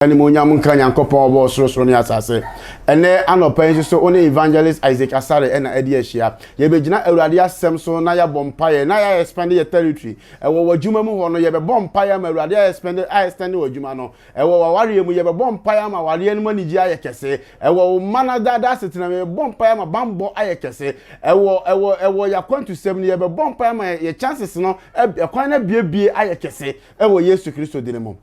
Ani munyam nka nyankopon obo sorosoro ne asase ene anopa nso so one evangelist Isaac Asare ena edi ahia ye begina awurade asem so na ya bompaye na ya expand your territory ewo wadwuma mu ho no ye be bompaye ma awurade ya extend wadwuma no ewo waware mu ye be bompaye ma ware enu manigi aye kese ewo mana dada setina me bompaye ma bambo aye kese ewo ya kwantu sem ye be bompaye ma ye chances no ekwan na biebie aye kese ewo Yesu Kristo dinemo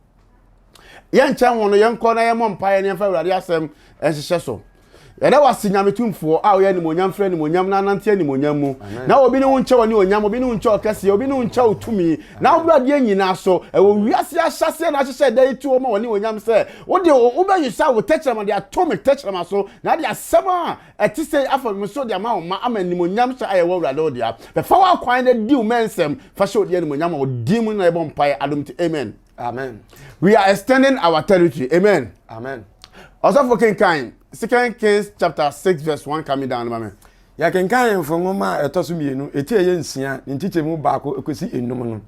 Yancha wono yanko na yemo mpaye ne fa awurade asem ehihye so yeda wasinyametumfo a oya ni monyam fra ni monyam na nante ni monyam mu na obi ne wonche woni onyam obi ne wonche okase obi ne wonche otumi na awurade anyina so ewo wiase ahyase na ahyehye da itu o ma woni onyam se wo de wo be yisa wo techrama de atomic techrama so na de asem a etise afọ so de ma ma ama ni monyam se ayewo awurade o de a be fa wa kwan de di umensem fa she odi ni monyam o di mu na ebo mpaye adom amen. Amen. We are extending our territory. Amen. Amen. Also for King Kain, 2 Kings chapter 6 verse 1 coming down, amen. Ya King Kain fongoma etoso mienu etie ye nsia ntiche mu baako ekosi enum no.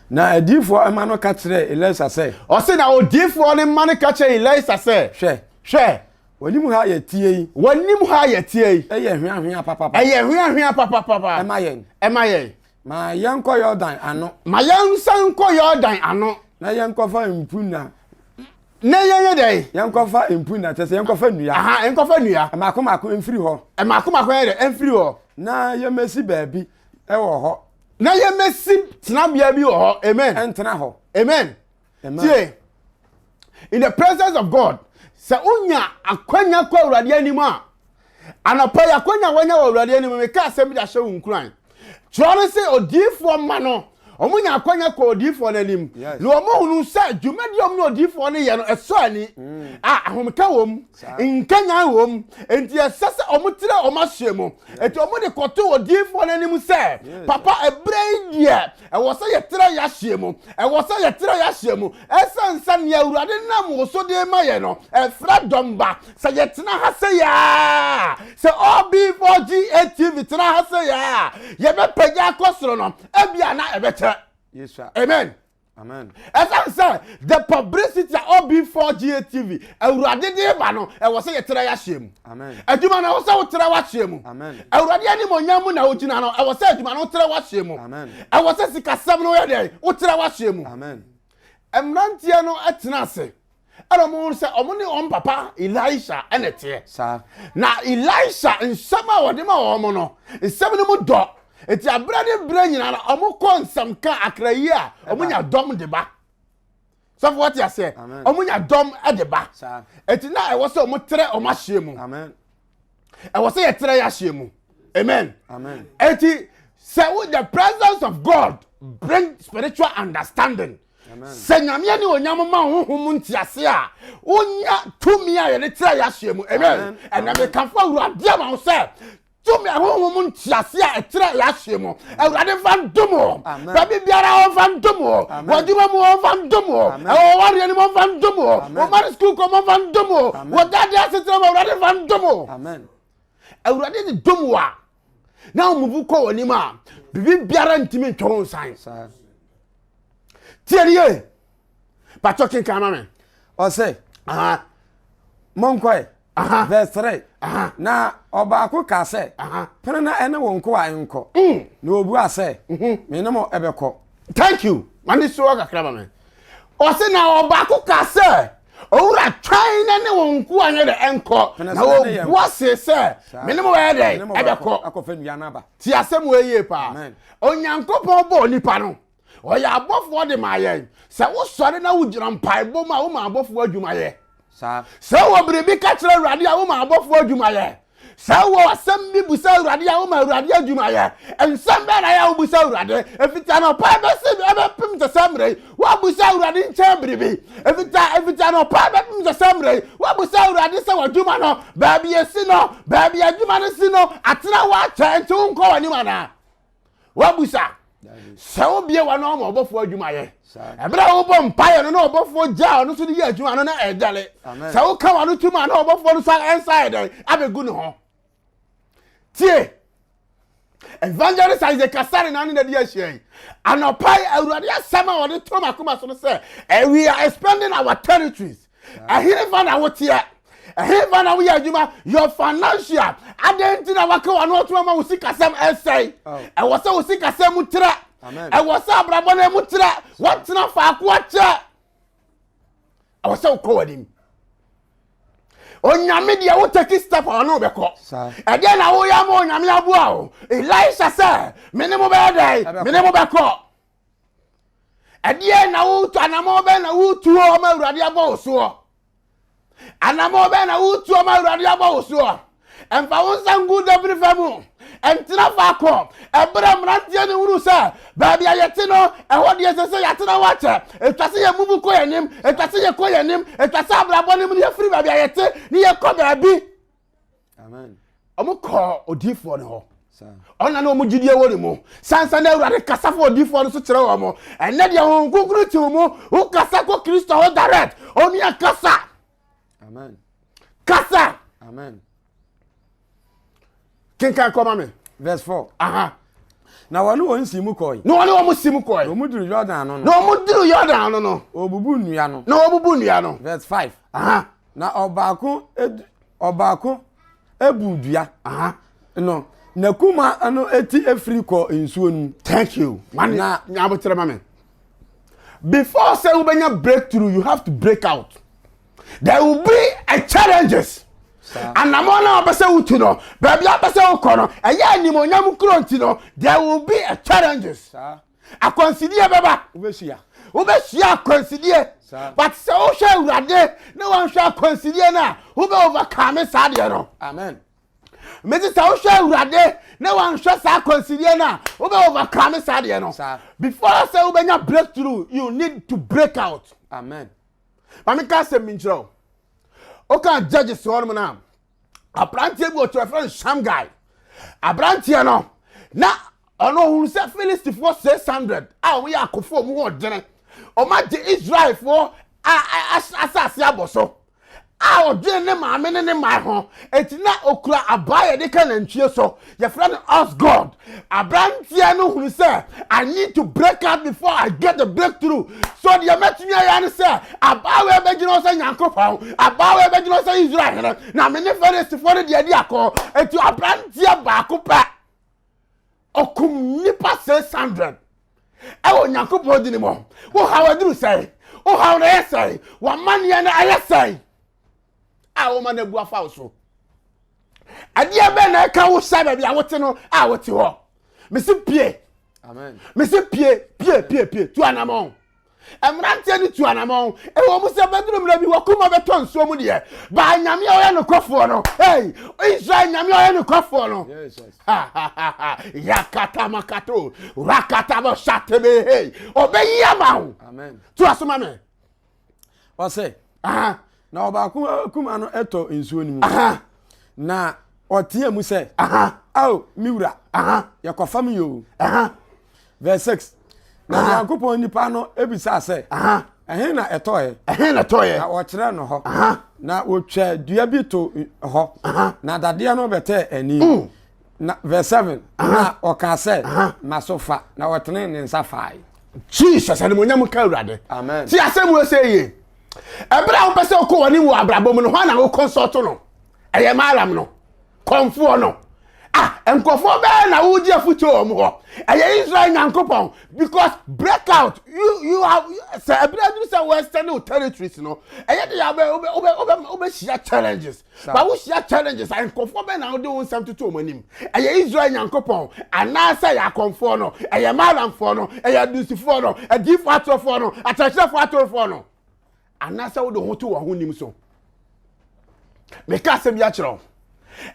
Na adifo ama no ka kire Elisa se. O se na odifo ne ma no ka kire Elisa se. Hwe. Wanimu ha ye tie yi. Wanimu ha ye tie yi. Eye hwehwea papa. Eye hwehwea papa. Ema ye. Ma yanko Jordan ano. Ma yansanko Jordan ano. Na yankofa impuna. Na yenye dey. Yankofa impuna tese yankofa nua. Aha, yankofa nua. Maako emfiri ho. Maako ye emfiri ho. Na yemesi baabi ewo ho. Na yemesi tenabia bi wo ho. Amen. Entena ho. Amen. Tie. In the presence of God, se unya akwanya kwa awurade anim a anapa ya akwanya wanya wa awurade anim me ka asem da hye wunkuran. Tro se odifo ma no omunya akwanya ko odifo nanim no omuhunu se dwumadiom no odifo ne ye no eso ani ahomka wom nkanya wom enti esese omutre omahwemu enti omude koto odifo nanim se papa ebreidie ewo se yetre ya hwemu ewo se yetre ya hwemu esansa ne awurade nam wo so de ma ye no efra domba se yetena ha se ya se OB4G ATV tena ha se ya ye be pagya kosoro no ebia na ebete. Yes, sir. Amen. Amen. As I say, the publicity of OB4G TV, awurade de ba no, e wo se yetra ya hwem. Amen. Aduma na wo se wo tra wa hwem. Amen. Awurade ani monyam na ogina no, e wo se aduma no tra wa hwem. Amen. E wo se sikasam no ye dey, wo tra wa hwem. Amen. Emrantie no atena ase. Ero mo se omuni on papa Elisha enete. Sir. Na Elisha nsama wo de ma wo mo no, nsam no mu do. Eti abrade bre nyina na omukọ nsam ka akrayi a omunya dom de ba. So what you say? Omunya dom e de ba. Eti na e wo se omutre omahye Amen. E wo se yetre ya hye mu. Amen. Amen. Eti say with the presence of God bring spiritual understanding. Amen. Senyame ni onyam ma honhom ntiase a onya tumi a ye ne tre ya hye mu. Amen. And na me kan fa awurade ma wo se to me honhom ntiase a etre ya hye mu awurade fan domo baby biara fan domo waduma mu fan domo e wari ni mo fan domo o mari school ko mo fan domo wo dade asetre mo awurade fan domo. Amen. Awurade ni domo a na omubu ko woni ma bibi biara ntimi ntwo nsan tieriye ba talking cameraman o say monkoi verse 3 na obaako ka se pere na ene wonko a enko na obu ase me ne mo ebeko. Thank you mani so kakra me o se na obaako ka se owura twan na ne wonko anye de enko na obu ase se me ne mo we de ebeko akofa nua na ba ti asem we ye pa onyankopon bo nipa no o ya abofo de maye se wo sore na wo gira mpaebo ma wo ma abofo adwuma ye sa wo bribi ka kire awurade a wo ma abofo adwuma ye sa wo asem bi busa awurade a wo ma awurade adwuma ye ensem be na ya wo busa awurade efita no pa be se be pim te samre wo busa awurade nche bribi efita no pa be pim te samre wo busa awurade se wadwuma no ba bi esi no ba bi adwuma no si no atena wa cha nti wo nko wani mana wo busa sa wo bie wa no ma abofo adwuma ye ebra wo bom paye no na obofo ja no so di adwuma no na edale sa wo ka wa no tuma na obofo no sa inside abegu ne ho tie evangelist Isaac Asare na ne di ahye anopai awurade asama wo de toma kuma so no say we are expanding our territories Ahefa na wotia. Ahefa na wo ya adwuma your financial adenti na waka wa no to ma wo sikasem essay. E wo se wo sikasem mutra. Amen. E wo se abrabo na mutra. What na fa ko acha. E wo se wo ko wadim. Onyame dia wo take step on no beko. E dia na wo ya ma onyame aboa o. Elisha say, "Me ne mo be dai, me ne mo beko." E dia na wo to anamo be na wo tuo ma urade abo so. Anamo be na wo tuo ma urade abo so. Emfa wo sangu dobri famu. Entina fa ko. Ebra mrantie ne wuru say, "Ba bia yete no, e ho de sese yate na wache. Etwase ye mubu ko yanim, etwase ye ko yanim, etwase abrabo nim ne free ba bia yete, ne ye ko ba bi." Amen. Omo ko odifo ne ho. Ona no mo gidie wo ne mo. Sansa na urade kasa fo odifo no so kire wo mo. Enne de ho nkukuru ti mo, wo kasa ko Kristo ho direct. Oni akasa. Amen. Kasa. Amen. Kinkan koma me. Verse 4. Aha. Na wanu won simu koi. No wanu wo simu koi. No muduru Jordan no. No muduru Jordan no no. Obubu nua no. No obubu nua no. Verse 5. Aha. Na obako ebu dua. Aha. No. Na kuma ano eti efri ko nsuo nu. Thank you. Man na nyabotere mame. Before say ubenya breakthrough, you have to break out. There will be a challenges. And namona obese utu no, baby obese ukono, eya ni mo nyam kronti no, there will be a challenges. A consider baba, Ubesia consider. But so shall urade, no one shall consider na, who be overcome sadia no. Amen. Mrs. So shall urade, no one shall consider na, who be overcome sadia no. Before I say ubenya breakthrough, you need to break out. Amen. Mamika se minjro. Oka judges so on na. Abrantie bi o to friend Sham guy. Abrantie no. Na ono hu se Philistine for 600. Ah we akofo mu ho dene. O ma je Israel for asase aboso. Ah o dene ne maame ne mai ho. Eti na okura abaye de kan antwie so. Your friend us God. Abrantie no hu se I need to break out before I get the breakthrough. So the metumi ayane say abawe begino say Nyankopon abawe begino say Israel na me ne Philistine for de ade akọ eti abrantie ba ko pa okum nipa 600 e wo Nyankopon di ni mo wo hawaduru say wo hawo na say wa man ya na ayesay a wo man abu afa so ade be na ka wo say ba bia wote no a wote ho me se pie amen me se pie tu anamon emrantie ni tu anamon e wo mu se bedrum na bi wakuma beto nso mu de ba nyame oya no kofo no hey Israel nyame oya no kofo no yes yakata makato rakata bo shatebe hey obeyi ama amen tu asoma me o say aha na obako kuma no eto nsuo ni mu aha na otie mu say aha aw miwura aha yakofam yo aha verse 6 na Nyankopon nipa no ebisa say aha ehe na etoye na okire no ho na otwa dua bi to ho na dade no bete ani na verse 7 na oka say masofa na otene ne nsa fai Jesus and monyam ka urade amen ti asemu say ye ebra wo pese ko woni wo abrabom no ho na wo consult no eye malam no konfo no enkofo be na wo di afuto o mo ho eye Israel Nyankopon because break out you have say ebra do say western territories no eye de ya be share challenges but we share challenges enkofo be na wo de won sam to manim eye Israel Nyankopon ana say ya konfo no eye malam fo no eye dusifo no edifo atofo no atachefo atofo no ana say wo de ho to wo ho nim so me ka se bia kiro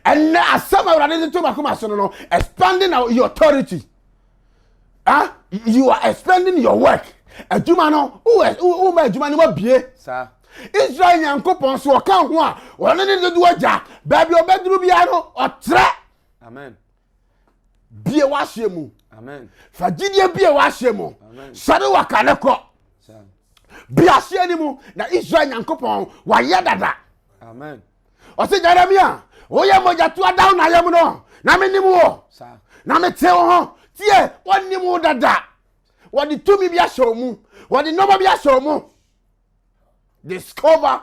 and asam awrade to makoma so no expanding your authority you are expanding your work aduma no who ma aduma ni mo bie sir Israel Nyankopon so kan ho a wona ne do agya ba bi obeduru bia no otre amen bie wa hyemu amen fagidie bie wa hyemu sare wa kaneko sir bia hye ni mu na Israel Nyankopon wa yedada amen o se Jeremia oye moja tu down na yam no na menim wo sir na mete wo ho tie wonni mu dada wodi tumi bia show mu wodi no bia show mu discover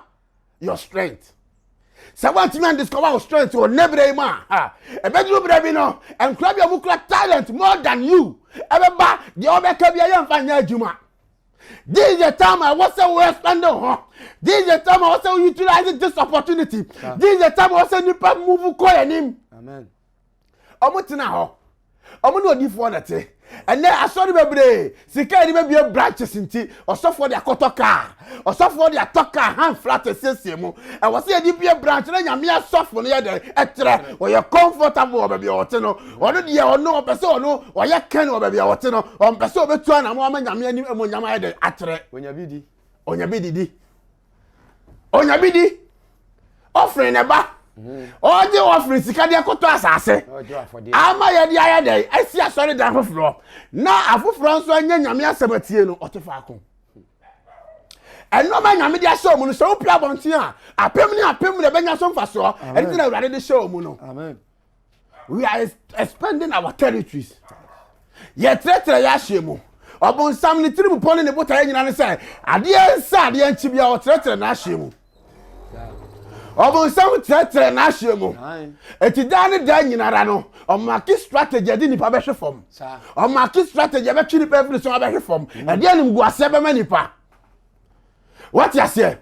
your strength. Somebody man discover your strength or never man. A bedroom baby no and club your mukla talent more than you. Everybody the other can be a young fan Juma. This is the time I was so well spent on. This is the time I was so utilizing this opportunity. This is the time I was so new move call him. Amen. Omutina ho. Omuno di for that. And then I saw the baby. Sika ni be a branches inti. Oso for their kotoka. Oso for their toka hand flat sesiemu. And was say di be a branch na nyame soft for near the etre. Or you comfortable baby oteno. Ono die ono person no. Or you ken baby oteno. On person betu na mo ama nyame ani mo nyama de atre. Onyabidi. Onyabidi. Onyabidi. Offering eba. Oje offering sika de koto asase. Ama ye de aye de asi asori dan foforo. Na afoforo nso anya nyame asabatie no otefa akon. Eno ma nyame de asho mu no so opia bonten a apem de benya so mfaso. Enti na urade de show mu no. Amen. We are expanding our territories. Ye tretre ya shemu. Obon sam ni tribu pon ne bota nyina ne say ade ensa ade enchi bia o tretre na shemu. Obon sam tretre na shemu. Eti dan da nyinara no o market strategy ade nipa be hwefom. O market strategy be twi nipa every so be hwefom. Ade anim gu ase be manipa. What you say?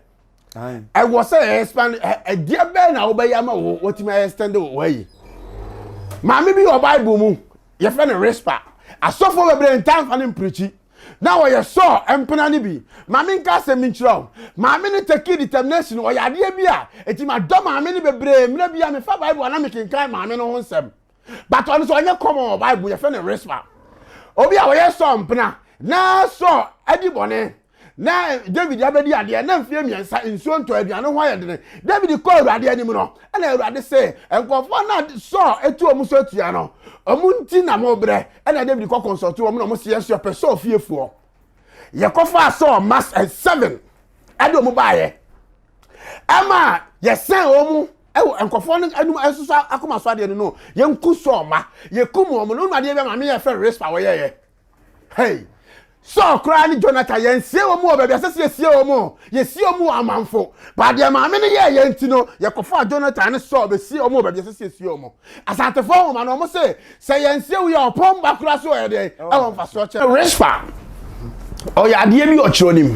I was say expand a dear be na obeyama what me extend way. Mami bi your Bible mu. Your friend a respa. I suffer we brain time for him preaching. Now you saw empena ni bi. Mami nka se minchiro. Mami ni take determination o ya de bia. Eti ma do mami ni bebre mna bia me fa Bible na me kinkan mami no ho nsem. But on so onye common Bible your friend a respa. Obi a we saw empena. Na so adi bone. Na David abedi ade na mfie miensa nsuo nto aduane ho ayede David ko awurade anim no na awurade se enkofo na so etu omuso atua no omunti na mo bre na David ko consult wo no mo se yeso peso ofiefuo ye kofa so mass 7 ade omu baaye ama ye sen omu ewo enkofo no anum asusu akoma so ade no ye nku so ma ye kumu omu no ade be ma me ye fe respa wo ye hey. So cry ni Jonathan yen sie wo mu obabi asese sie wo mu ye sie wo mu amanfo ba de ma me ne ye enti no ye kofa Jonathan ne so be sie wo mu obabi asese sie wo mu asantefo wo ma no mo se yen sie wo ye opom ba kura so ye de e won fa so che respa o ya de bi o chironim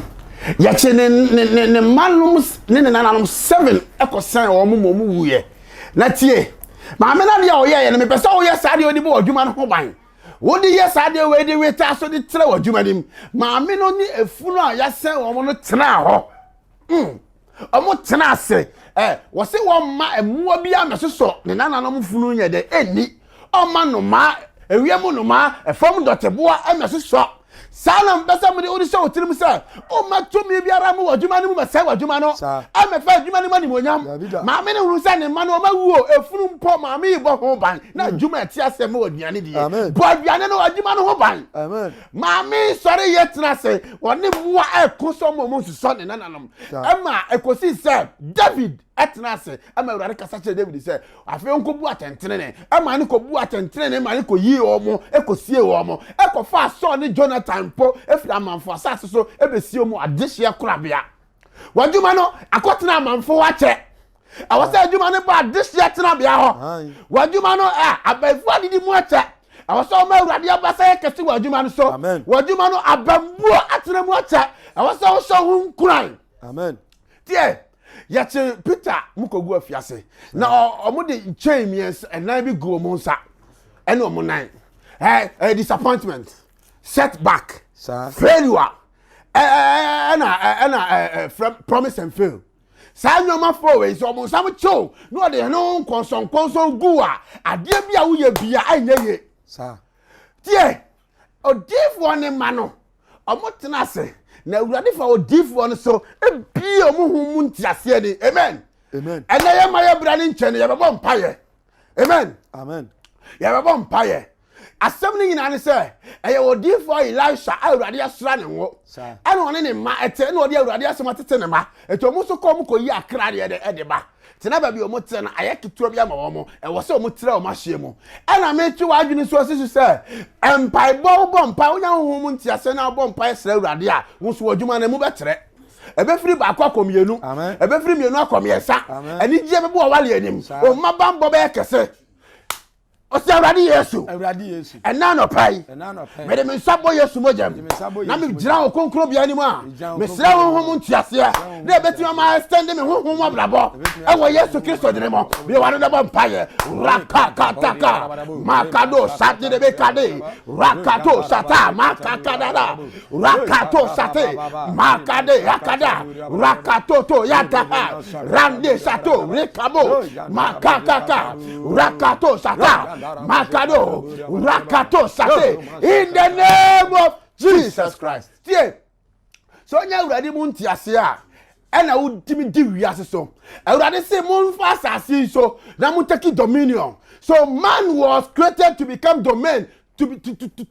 ye che ne manum ne nananum 7 ekosan wo mu mu wuye na tie ma me na de o ye ne me pese o ye sa de odi bo adwuma no ho ban Wodi yes ade we de weta so de tre wadwumanim maame no ni efunu a yasen wo no tena ho omo tena ase wo se wo ma emuwa bia mesoso ne nananom funu nye de eni oma no ma ewiam no ma efom doteboa emesoso Salam besa mu de odi so tirim se o ma to mi biara mu wadwuma ni mu mesa wadwuma no me fa wadwuma ni mani monyam ma me ne huru se ne ma no ma wuo efunu mpo ma me bo ho ban na dwuma ti ase me waduane die bo aduane no wadwuma no ho ban amen ma me sori yetra se woni bua ekoso mo mo so ne nananom ma ekosi se David etna se ama urare kasa che David se afi onko bu atentene ne ama ne ko bu atentene ne ma ne ko yi omo ekosie omo ekofa so ne Jonathan po efira amanfo asase so ebesie omo adehia korabia wadwuma no akotena amanfo wache awasa adwuma ne ba adehia tena bia ho wadwuma no abafu adidi mu ache awasa oma urade abasa yekesi wadwuma no so wadwuma no abambu atena mu ache awasa wo so hunkuran amen tie yache Peter mukogu afiase na omude chain mies enan bi go mu nsa ene omu nan disappointment setback failure promise and fail sa nyoma forward so omu sam cho no de no konson gu a ade bia wo ye bia anyeye sa tie odifo ne ma no omu tena se na urade fa odifo no so ebi omuhu ntiase ni amen amen ena ye ma ye bra ni nche ne ye bebo mpaye amen amen ye bebo mpaye asem ni nyina ne se eye odifo Elisha urade asra ne wo ena one ne ma ete na odi urade asema tete ne ma eto mu so kom ko yi akra de ede ba tena ba bi omo tena na ayeketuo bi ama wo mo wo se omo tira omo hye mu ena mechi wadwini so sisu se empai bo mpa onya hohom ntiase na bo mpa esra urade a wo so wadwuma na mu betre ebe free ba akwa komienu ebe free mienu akomiesa ani je bebo wale anim o mabambo be kese Osi awurade Yesu ena no pai me de me nsabo Yesu mojam na me gira okonkro bia ni mu a me sira honhom ntiase na ebeti ma extend me honhom abrabo e wo Yesu Kristo de mo bi wano de mpaye rakakataka makado sate de be kade rakato sata makakadada rakato sate makade yakada rakato to yata rande sato rekabo makakaka rakato sata Makado, Rakato Sate, in the name of Jesus Christ. Yeah. So now ready munti asia. And I would dimidi wiase so. I would say mun fast as so. Now mun take dominion. So man was created to become domain. To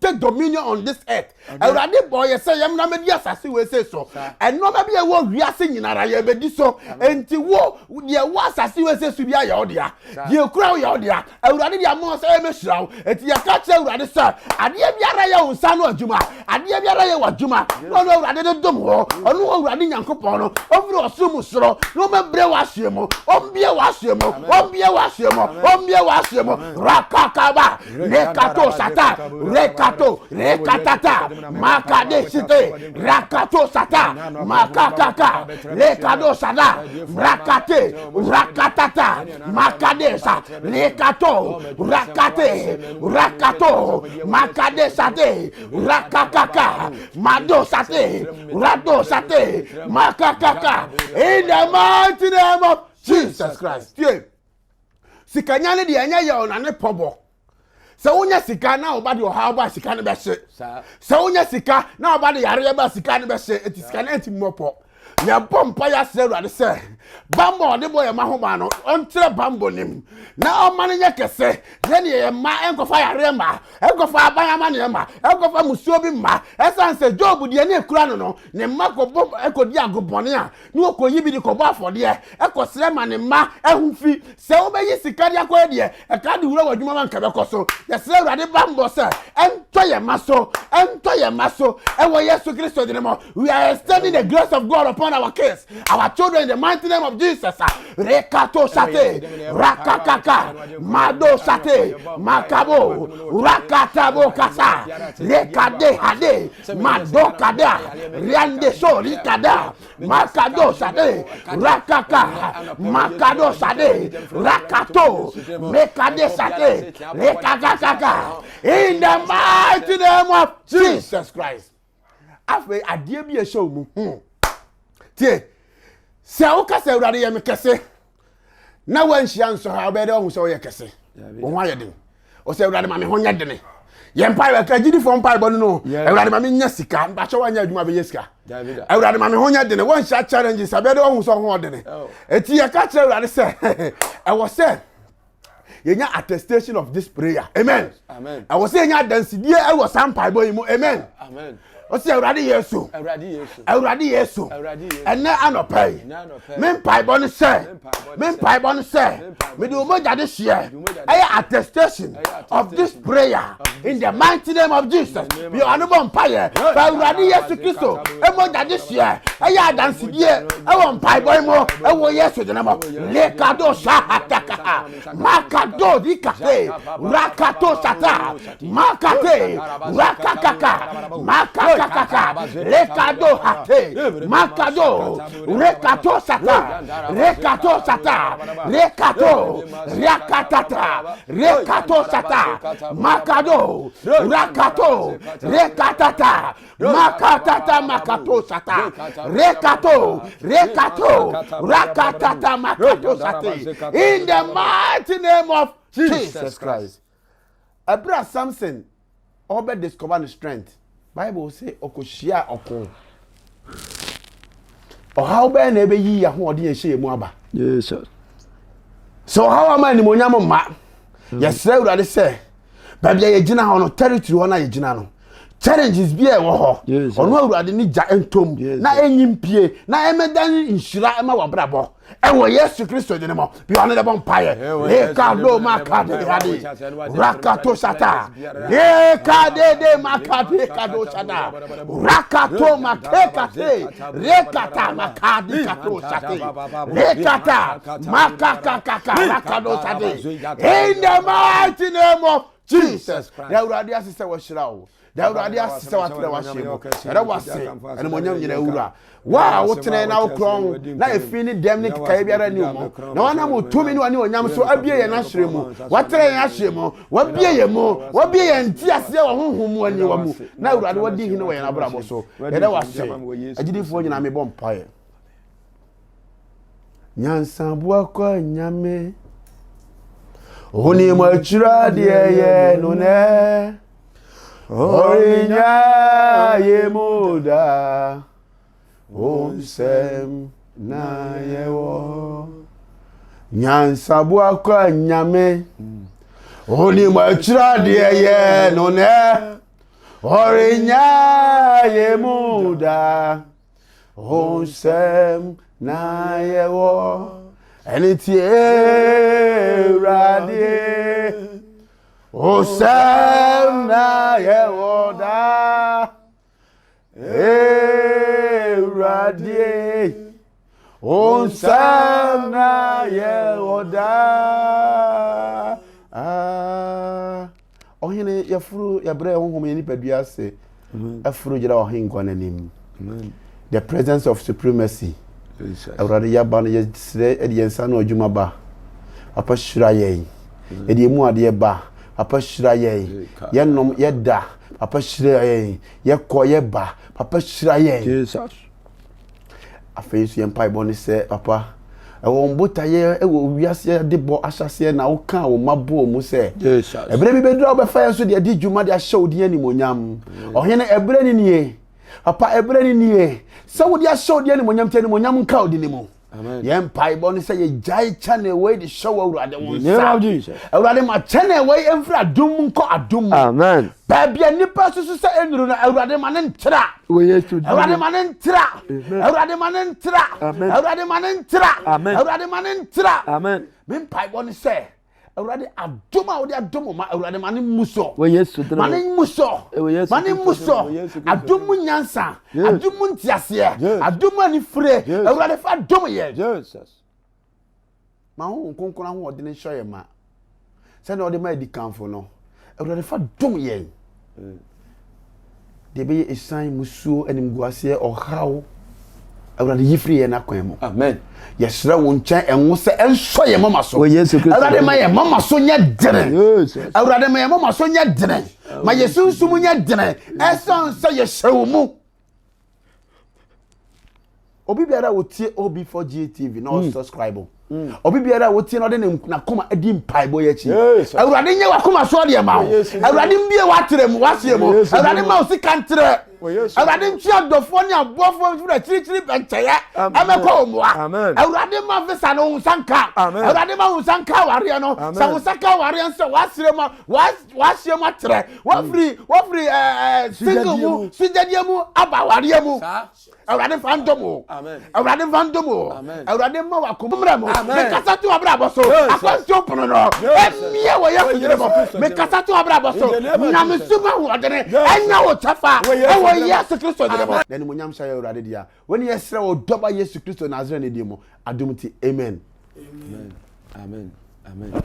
take dominion on this earth. I already boy say yam na me dia asase we say so. And no be e wo wiase nyinara ye be di so. Enti wo de wo asase we say so bia ya odia. De kura ya odia. Awurade dia mo say me hirawo. Enti ya ka che awurade say ade biara ye unsa no adwuma. Ade biara ye wadwuma. No awurade de dom ho. Ono awurade nyankopon no. Ofiri osumu soro. No me bre wa hwemo. Ombie wa hwemo. Ombie wa hwemo. Ombie wa hwemo. Rakakaba. Nekato sata. Rekato, rekatata, makade site, rakato sata, makakaka, rekado sada, rakate, rakatata, makade sa, rekato, rakate, rakato, makade sate, rakakaka, mado sate, rado sate, makakaka, in the mighty name of Jesus Christ. Sikanyane di anya ya onane pobo. Se wonya sika na obade oha ba sika ne be hye se wonya sika na obade yare ba sika ne be hye eti sika na enti mopo nya bompa ya se ruade se bambo de boy ma ho ba no ontre bambo nim na o mane nya kese ye ne ye ma enkofa yare ma enkofa abanya ma ne ma enkofa musuo bi ma esanse job de ne kura no ne ma ko bom ekodi agobone a ne okoyi bi de ko ba afode ekosere ma ne ma ehunfi se wo be yi sika de akoye de e ka de wura wadwuma man ka be koso ye se ruade bambo se ento ye maso e wo Yesu Kristo de mo we are extending the grace of God upon our case our children in the mighty name of Jesus. Rekato sate rakakaka mado sate makabo rakatabo kasa rekade hade mado kada riande so rikada makado sate rakaka makado sate rakato rekade sate rekakaka in the mighty name of Jesus Christ. After adie bi e show mu tie se o ka se urade ye me kese na wanhia nso ha obede ohun se o ye kese wo ho ayede o se urade ma me ho nya dene ye mpa we ka gidi fo mpa bo no urade ma me nya sika mba che wanya adwuma be sika urade ma me ho nya dene wanhia challenges abede ohun se ho dene eti ye ka che urade se e wo se ye nya attestation of this prayer. Amen. Amen. I was saying that dance die e wo sampa bo yimu. Amen. Amen. O se awurade Yesu ene anopai me mpai bo no se me do moja de hye attestation of this prayer in the mighty name of Jesus. Bi anobo mpai awurade Yesu Kristo e moja de hye dance die e wo mpai bo mo e wo Yesu de namo le kado shahataka makado dikate rakato sata makate rakakaka makaka rekado hate makado rekato sata rekato rakatata rekato sata makado rakato rekatata makatata makato sata rekato rakatata makato sata in the mighty name of Jesus Christ. Abraham Samson obe discover the strength. Bible say okoshia okon o how be na ebe yi ya ho ode ye hye mu aba. Yes sir. So how am I ni monyam ma yes sir urade say babia ye gina ho no territory ho na ye gina no challenges bi e wo ho ono awurade ni gya entom na enyimpie na emedan inshira ema wabrabo ewo Yesu Kristo de mo bi ono de bompaye e kado makade hadi rakato sata e kade makade kado sata rakato makekate rekata makadi kato sate rekata makakaka rakado sate in the mighty name of Jesus ya urade asese wo shirawo da urade asese wa tere wa shemo era wase ene monyam nyina ewura wa wotene na okron na efini dem ne kai biara ni mo na wana mo tumi ni wani onyam so abie ye na hwere mu watere ye ahwere mu wabie ye mu wabie ye nti ase wa honhom mu ani wa mu na urade wadi hine wo ye na brabo so era wase agidifo nyina me bom pae nyansa bua kwa nyame oni machira de ye no ne orinya ye muda onsem na yewo nyansa bua kwa nyame oni machira de ye no ne orinya ye muda onsem na yewo eniti radi onsem na yewo da radi onsem na yewo da ohine yafuru yabre honhom ni padua se afuru gira ohin gwanenim the presence of supremacy awurade yaba no yesre ediensa no adwuma ba papa shira yen ediemu ade ba papa shira yen yenom yeda papa shira yen yekọ yeba papa shira yen Jesus afesu yen pai boni se papa ewo mbotaye ewo wiase de bo ahyase na wo ka wo mabo mu se Jesus ebre bi bedura obefa yen so de adi dwuma de ahye odi animonyam ohene ebre ni nie papa ebre ni nie so wo dia show dia ni monyam tani monyam nka odi ni mu amen yem pai boni say ye jai channel we di show awurade won sa awurade ma channel we emfra dum nko adum amen babia nipa susu sa enuru na awurade ma ne ntra we yesu awurade ma ne ntra awurade ma ne ntra awurade ma ne ntra awurade ma ne ntra amen mem pai boni say awurade aduma odi adumo ma awurade ma ne muso we yesu ma ne muso ma ne muso adumu nyansa adumu ntiase adumu ani fure awurade fa adumo ye Jesus ma ho konkona ho odi ne hyoye ma se na odi ma edi kanfo no awurade fa adumo ye de be esan musuo anim guase ohaw awurade yifri ye na kwan mu amen yesra won chan enwo se enso ye mama so Yesu Kristo awurade ma ye mama so nya dene awurade ma ye mama so nya dene ma yesu sum nya dene eson se ye hyew mu obi biara wotie OB4G TV na subscribe obi biara wotie na de na koma edi mpaibo ye chi awurade nye wakoma so de ma awurade mbie watere mu wasie mu awurade ma osi kantre awurade nchi adofo ni abofo fura chiri bencheye amekọ omwa awurade ma visa no unsanka awurade ma unsanka ware no sa unsanka ware nso wasire ma wasie ma tre wafri single mu sijadie mu aba ware mu awurade fandomo awurade fandomo awurade ma wakomra mo me kasatu abrabo so akonto pono no emie wo ye mo me kasatu abrabo so na me suma wo de enya wo tafa wo Yesu Kristo de mo den mo nyam sha awurade dia woni yesre wo doba Yesu Kristo Nazareth ne di mo adumti amen amen amen amen